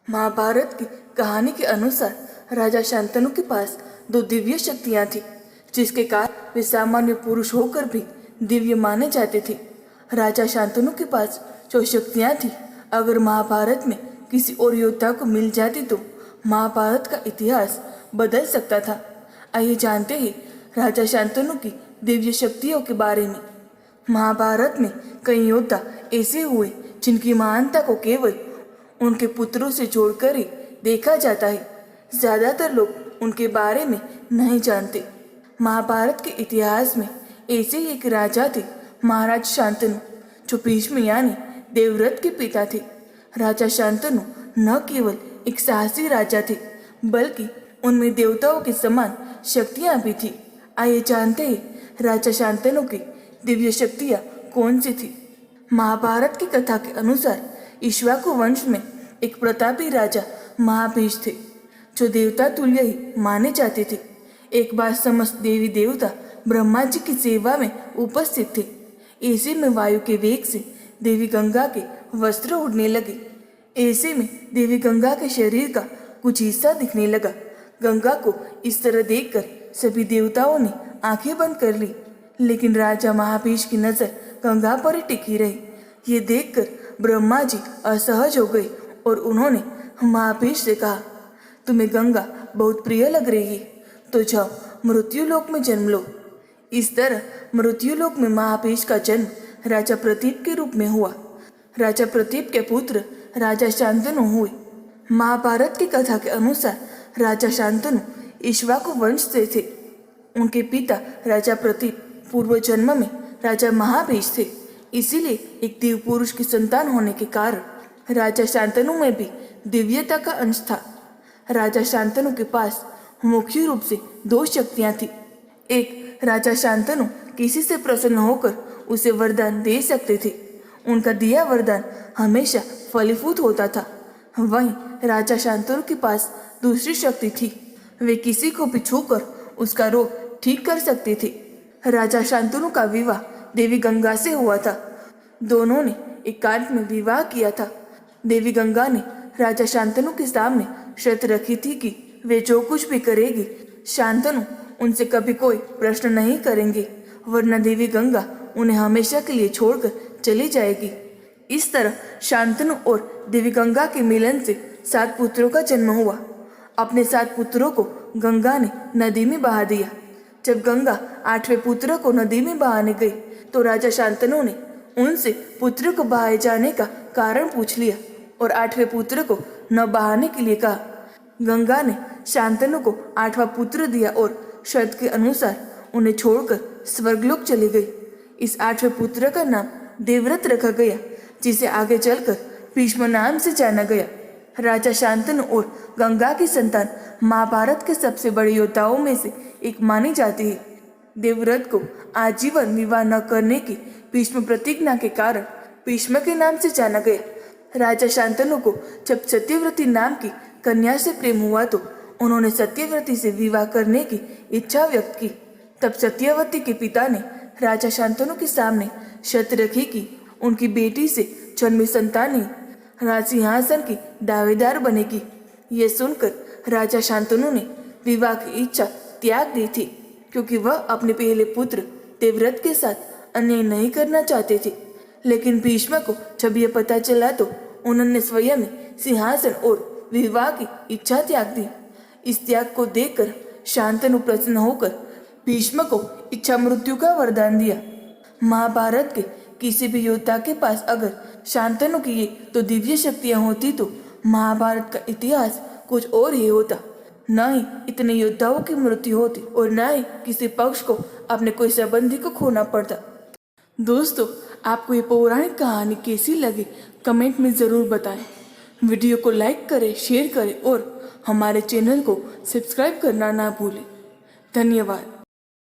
महाभारत की कहानी के अनुसार राजा शांतनु के पास दो दिव्य शक्तियां थी, जिसके कारण वे सामान्य पुरुष होकर भी दिव्य माने जाते थे। राजा शांतनु के पास जो शक्तियां थी, अगर महाभारत में किसी और योद्धा को मिल जाती तो महाभारत का इतिहास बदल सकता था। आइए जानते हैं राजा शांतनु की दिव्य शक्तियों के बारे में। महाभारत में कई योद्धा ऐसे हुए जिनकी महानता को केवल उनके पुत्रों से जोड़कर ही देखा जाता है। ज्यादातर लोग उनके बारे में नहीं जानते। महाभारत के इतिहास में ऐसे ही एक राजा थे, महाराज शांतनु, जो भीष्म यानी देवव्रत के पिता थे। राजा शांतनु न केवल एक साहसी राजा थे, बल्कि उनमें देवताओं के समान शक्तियां भी थी। आइए जानते हैं राजा शांतनु की दिव्य शक्तियां कौन सी थी। महाभारत की कथा के अनुसार इक्ष्वाकु वंश में एक प्रतापी राजा महाभीष थे, जो देवता तुल्य ही माने जाते थे। एक बार समस्त देवी देवता ब्रह्मा जी की सेवा में उपस्थित थे। ऐसे में वायु के वेग से देवी गंगा के वस्त्र उड़ने लगे। ऐसे में देवी गंगा के शरीर का कुछ हिस्सा दिखने लगा। गंगा को इस तरह देखकर सभी देवताओं ने आंखें बंद कर ली, लेकिन राजा महाभीष की नजर गंगा पर ही टिकी रही। ये देखकर ब्रह्मा जी असहज हो गए और उन्होंने महाभीष से कहा, तुम्हें गंगा बहुत प्रिय लग रही है, तो जाओ मृत्युलोक में जन्म लो। इस तरह मृत्युलोक में महाभीष का जन्म राजा प्रतीप के रूप में हुआ। राजा प्रतीप के पुत्र राजा शांतनु हुए। महाभारत की कथा के अनुसार राजा शांतनु इक्ष्वाकु वंश से थे। उनके पिता राजा प्रतीप पूर्व जन्म में राजा महाभीष थे। इसीलिए एक दिव्य पुरुष की संतान होने के कारण राजा शांतनु में भी दिव्यता का अंश था। राजा शांतनु के पास मुख्य रूप से दो शक्तियां थी। एक, राजा शांतनु किसी से प्रसन्न होकर उसे वरदान दे सकते थे। उनका दिया वरदान हमेशा फलीभूत होता था। वहीं राजा शांतनु के पास दूसरी शक्ति थी, वे किसी को भी छूकर उसका रोग ठीक कर सकते थे। राजा शांतनु का विवाह देवी गंगा से हुआ था। दोनों ने एकांत में विवाह किया था। देवी गंगा ने राजा शांतनु के सामने शर्त रखी थी कि वे जो कुछ भी करेगी, शांतनु उनसे कभी कोई प्रश्न नहीं करेंगे, वरना देवी गंगा उन्हें हमेशा के लिए छोड़कर चली जाएगी। इस तरह शांतनु और देवी गंगा के मिलन से 7 पुत्रों का जन्म हुआ। अपने 7 पुत्रों को गंगा ने नदी में बहा दिया। जब गंगा 8वें पुत्र को नदी में बहाने गई तो राजा शांतनु ने उनसे पुत्र को बहाए जाने का कारण पूछ लिया और 8वें पुत्र को न बहाने के लिए कहा। गंगा ने शांतनु को 8वां पुत्र दिया और शर्त के अनुसार उन्हें छोड़कर स्वर्गलोक चली गई। इस 8वें पुत्र का नाम देवव्रत रखा गया, जिसे आगे चलकर भीष्म नाम से जाना गया। राजा शांतनु और गंगा की संतान महाभारत के सबसे बड़े योद्धाओं में से एक मानी जाती है। देवव्रत को आजीवन विवाह न करने की भीष्म प्रतिज्ञा के कारण भीष्म के नाम से जाना गया। राजा शांतनु को जब सत्यव्रती नाम की कन्या से प्रेम हुआ तो उन्होंने सत्यव्रती से विवाह करने की इच्छा व्यक्त की। तब सत्यवती के पिता ने राजा शांतनु के सामने शर्त रखी कि उनकी बेटी से जन्मी संतान ही राजसिंहासन की दावेदार बनेगी। यह सुनकर राजा शांतनु ने विवाह की इच्छा त्याग दी थी, क्योंकि वह अपने पहले पुत्र देवव्रत के साथ अन्याय नहीं करना चाहते थे। लेकिन भीष्म को जब यह पता चला तो उन्होंने स्वयं सिंहासन और विवाह की इच्छा त्याग दी। इस त्याग को देखकर शांतनु प्रसन्न होकर भीष्म को इच्छा मृत्यु का वरदान दिया। महाभारत के किसी भी योद्धा के पास अगर शांतनु की ये तो दिव्य शक्तियां होती तो महाभारत का इतिहास कुछ और ही होता। न ही इतने योद्धाओं की मृत्यु होती और न ही किसी पक्ष को अपने कोई संबंधी को खोना पड़ता। दोस्तों, आपको ये पौराणिक कहानी कैसी लगी कमेंट में ज़रूर बताएं। वीडियो को लाइक करें, शेयर करें और हमारे चैनल को सब्सक्राइब करना ना भूलें। धन्यवाद।